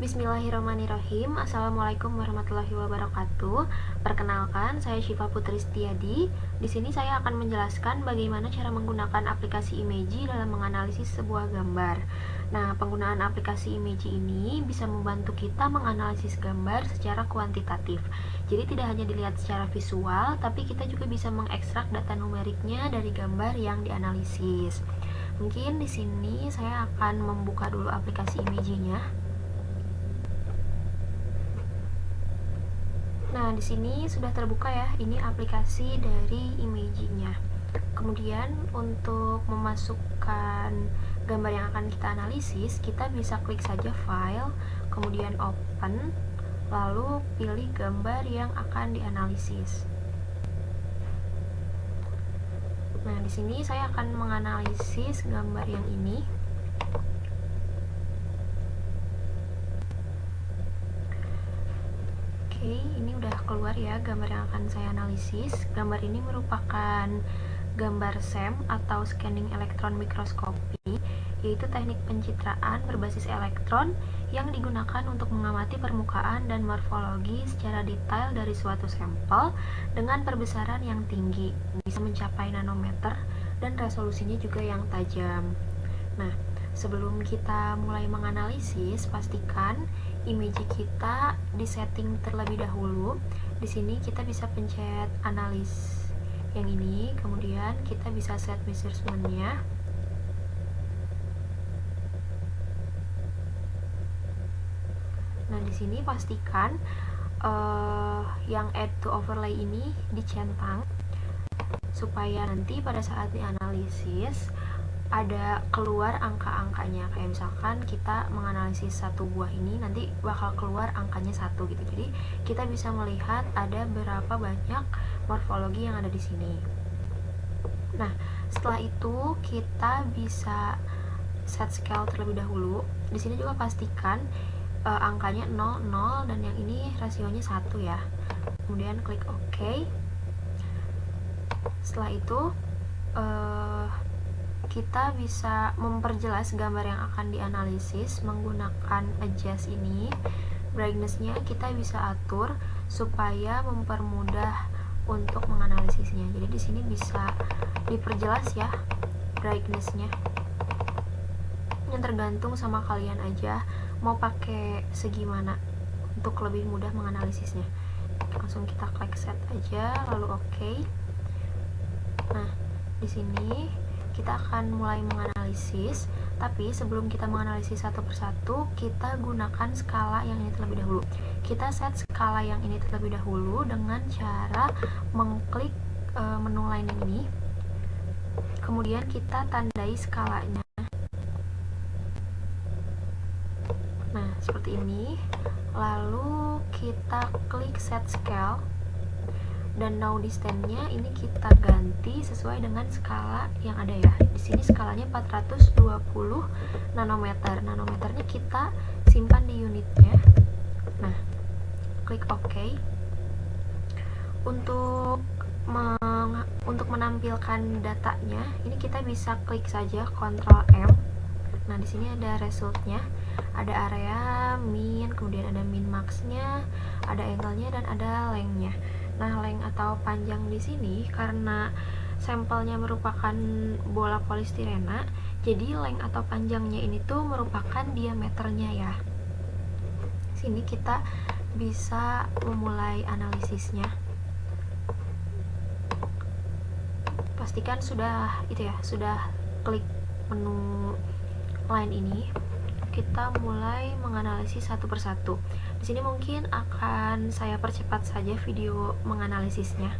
Bismillahirrahmanirrahim. Assalamualaikum warahmatullahi wabarakatuh. Perkenalkan, saya Syifa Putri Setiadi. Di sini saya akan menjelaskan bagaimana cara menggunakan aplikasi Imagy dalam menganalisis sebuah gambar. Nah, penggunaan aplikasi Imagy ini bisa membantu kita menganalisis gambar secara kuantitatif. Jadi tidak hanya dilihat secara visual, tapi kita juga bisa mengekstrak data numeriknya dari gambar yang dianalisis. Mungkin di sini saya akan membuka dulu aplikasi Imagy-nya. Nah, di sini sudah terbuka ya, ini aplikasi dari Imagy-nya. Kemudian untuk memasukkan gambar yang akan kita analisis, kita bisa klik saja file, kemudian open, lalu pilih gambar yang akan dianalisis. Nah, di sini saya akan menganalisis gambar yang ini. Oke, ini udah keluar ya gambar yang akan saya analisis. Gambar ini merupakan gambar SEM atau Scanning Electron Microscopy, yaitu teknik pencitraan berbasis elektron yang digunakan untuk mengamati permukaan dan morfologi secara detail dari suatu sampel dengan perbesaran yang tinggi, bisa mencapai nanometer, dan resolusinya juga yang tajam. Nah, sebelum kita mulai menganalisis, pastikan Imagy kita disetting terlebih dahulu. Di sini kita bisa pencet analis yang ini, kemudian kita bisa set measurement-nya. Nah, di sini pastikan yang add to overlay ini dicentang supaya nanti pada saat dianalisis ada keluar angka-angkanya. Kayak misalkan kita menganalisis satu buah ini, nanti bakal keluar angkanya 1 gitu. Jadi kita bisa melihat ada berapa banyak morfologi yang ada di sini. Nah, setelah itu kita bisa set scale terlebih dahulu. Di sini juga pastikan angkanya 0, 0, dan yang ini rasionya 1 ya. Kemudian klik OK. Setelah itu kita bisa memperjelas gambar yang akan dianalisis menggunakan adjust ini. Brightness-nya kita bisa atur supaya mempermudah untuk menganalisisnya. Jadi di sini bisa diperjelas ya brightness-nya. Yang tergantung sama kalian aja mau pakai segimana untuk lebih mudah menganalisisnya. Langsung kita klik set aja lalu OK. Nah, di sini kita akan mulai menganalisis, tapi sebelum kita menganalisis satu persatu, kita gunakan skala yang ini terlebih dahulu. Kita set skala yang ini terlebih dahulu dengan cara mengklik menu line ini, kemudian kita tandai skalanya. Nah, seperti ini. Lalu kita klik set scale, dan now distance-nya ini kita ganti sesuai dengan skala yang ada ya. Di sini skalanya 420 nanometer. Nanometernya kita simpan di unitnya. Nah, klik OK. Untuk menampilkan datanya, ini kita bisa klik saja Ctrl M. Nah, di sini ada resultnya, ada area, min, kemudian ada min max-nya, ada angle-nya, dan ada length-nya. Nah, length atau panjang di sini karena sampelnya merupakan bola polistirena, jadi length atau panjangnya ini tuh merupakan diameternya ya. Sini kita bisa memulai analisisnya. Pastikan sudah sudah klik menu line ini. Kita mulai menganalisis satu persatu. Di sini mungkin akan saya percepat saja video menganalisisnya.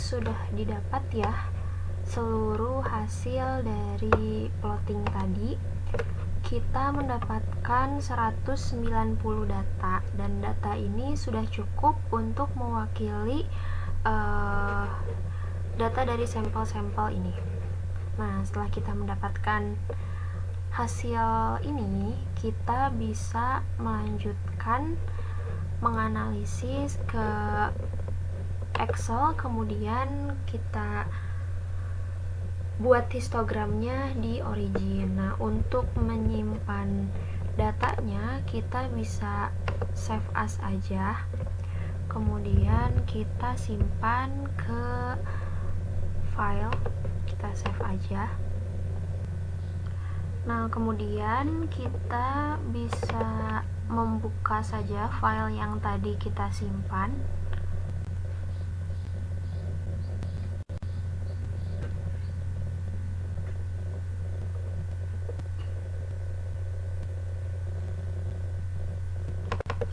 sudah didapat ya seluruh hasil dari plotting tadi. Kita mendapatkan 190 data, dan data ini sudah cukup untuk mewakili data dari sampel-sampel ini. Nah, setelah kita mendapatkan hasil ini, kita bisa melanjutkan menganalisis ke Excel, kemudian kita buat histogramnya di Origin. Nah, untuk menyimpan datanya, kita bisa save as aja, kemudian kita simpan ke file, kita save aja. Nah, kemudian kita bisa membuka saja file yang tadi kita simpan.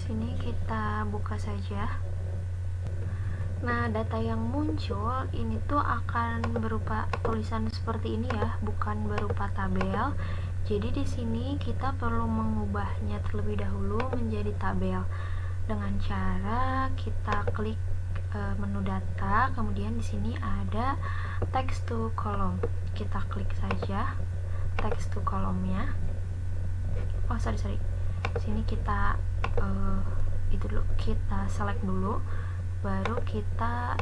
Sini kita buka saja. Nah, data yang muncul ini tuh akan berupa tulisan seperti ini ya, bukan berupa tabel. Jadi di sini kita perlu mengubahnya terlebih dahulu menjadi tabel dengan cara kita klik menu data, kemudian di sini ada text to column. Kita klik saja text to column-nya. Oh, sorry. Sini kita kita select dulu, baru kita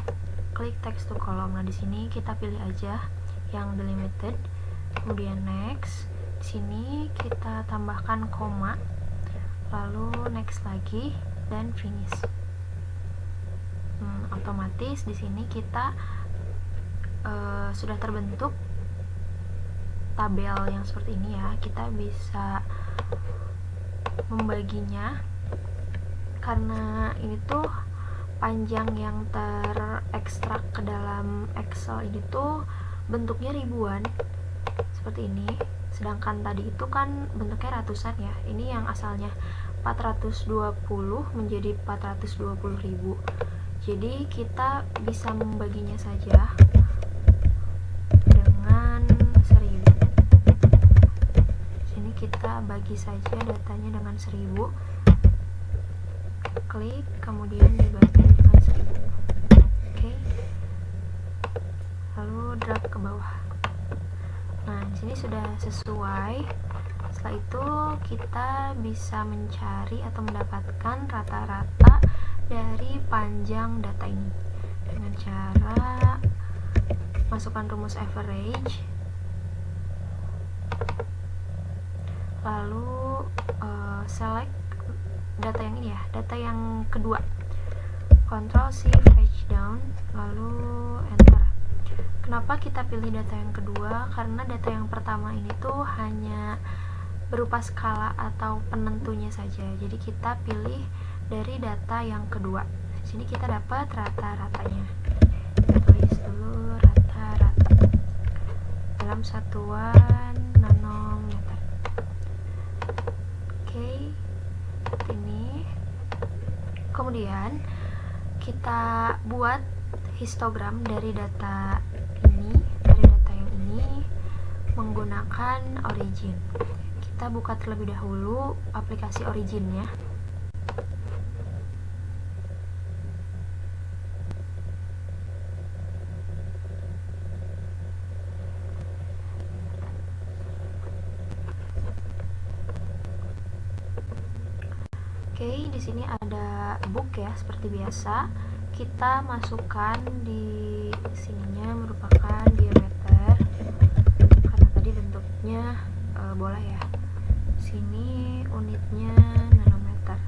klik text to column. Nah, di sini kita pilih aja yang delimited, kemudian next. Di sini kita tambahkan koma, lalu next lagi dan finish. Otomatis di sini kita sudah terbentuk tabel yang seperti ini ya. Kita bisa membaginya karena ini tuh panjang yang terekstrak ke dalam Excel ini tuh bentuknya ribuan seperti ini, sedangkan tadi itu kan bentuknya ratusan ya. Ini yang asalnya 420 menjadi 420.000. Jadi kita bisa membaginya saja dengan 1000. Sini kita bagi saja datanya dengan 1000. Klik, kemudian dibagi dengan 1000. Oke. Lalu drag ke bawah. Nah, di sini sudah sesuai. Setelah itu kita bisa mencari atau mendapatkan rata-rata dari panjang data ini dengan cara masukkan rumus average, lalu select data yang ini ya, data yang kedua, Ctrl C page down, lalu enter. Kenapa kita pilih data yang kedua? Karena data yang pertama ini tuh hanya berupa skala atau penentunya saja. Jadi kita pilih dari data yang kedua. Di sini kita dapat rata-ratanya. Kita tulis dulu rata-rata dalam satuan nanometer. Oke, ini. Kemudian kita buat histogram dari data ini, dari data yang ini menggunakan Origin. Kita buka terlebih dahulu aplikasi Origin-nya. Oke, di sini ada book ya, seperti biasa. Kita masukkan di sininya merupakan diameter, karena tadi bentuknya bola ya. Sini unitnya nanometer.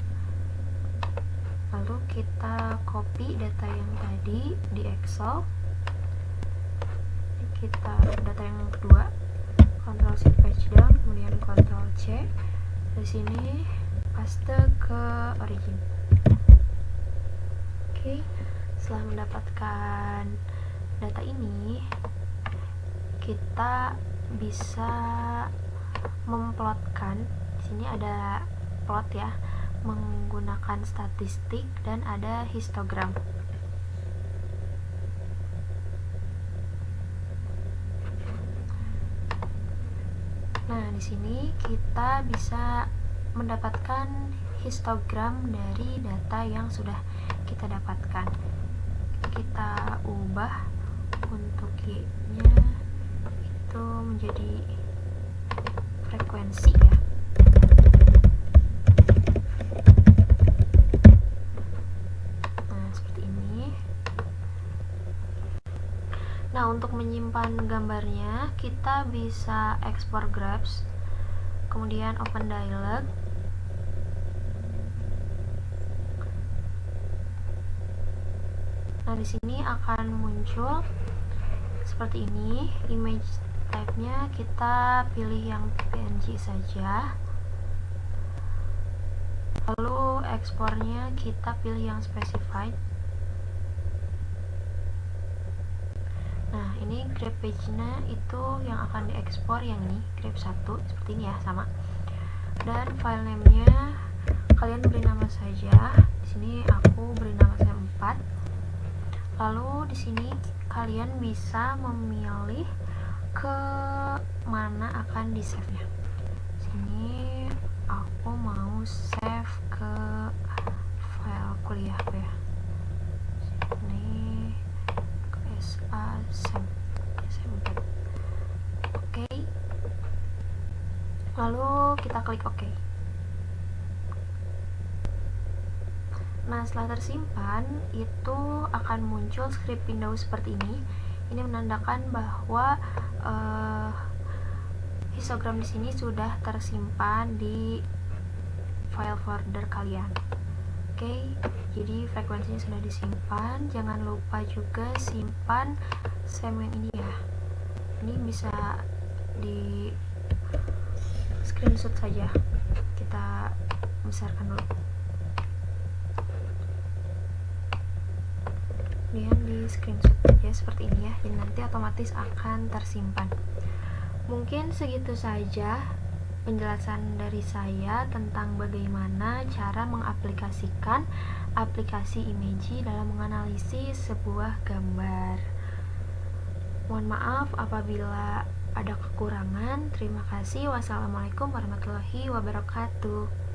Lalu kita copy data yang tadi di Excel. Kita data yang kedua, Ctrl C page down, kemudian Ctrl C. Di sini paste ke Origin. Oke, setelah mendapatkan data ini, kita bisa memplotkan. Di sini ada plot ya, menggunakan statistik dan ada histogram. Nah, di sini kita bisa mendapatkan histogram dari data yang sudah kita dapatkan. Kita ubah untuk Y-nya itu menjadi frekuensi ya. Nah, seperti ini. Nah, untuk menyimpan gambarnya, kita bisa export graphs, kemudian open dialog. Nah, di sini akan muncul seperti ini. Image type-nya kita pilih yang PNG saja. Lalu ekspornya kita pilih yang specified. Nah, ini grab page-nya itu yang akan diekspor yang ini, grab 1, seperti ini ya, sama. Dan file name-nya kalian beri nama saja. Di sini aku beri nama saya 4. Lalu di sini kalian bisa memilih ke mana akan di-save-nya. Sini aku mau save ke file kuliahku ya. Sini SM. Oke. Lalu kita klik OK. Nah, setelah tersimpan itu akan muncul script window seperti ini. Ini menandakan bahwa histogram di sini sudah tersimpan di file folder kalian. Oke, jadi frekuensinya sudah disimpan. Jangan lupa juga simpan sem yang ini ya. Ini bisa di screenshot saja. Kita besarkan dulu. Kemudian di screenshot aja seperti ini ya. Jadi nanti otomatis akan tersimpan. Mungkin segitu saja penjelasan dari saya tentang bagaimana cara mengaplikasikan aplikasi Imagy dalam menganalisis sebuah gambar. Mohon maaf apabila ada kekurangan. Terima kasih. Wassalamualaikum warahmatullahi wabarakatuh.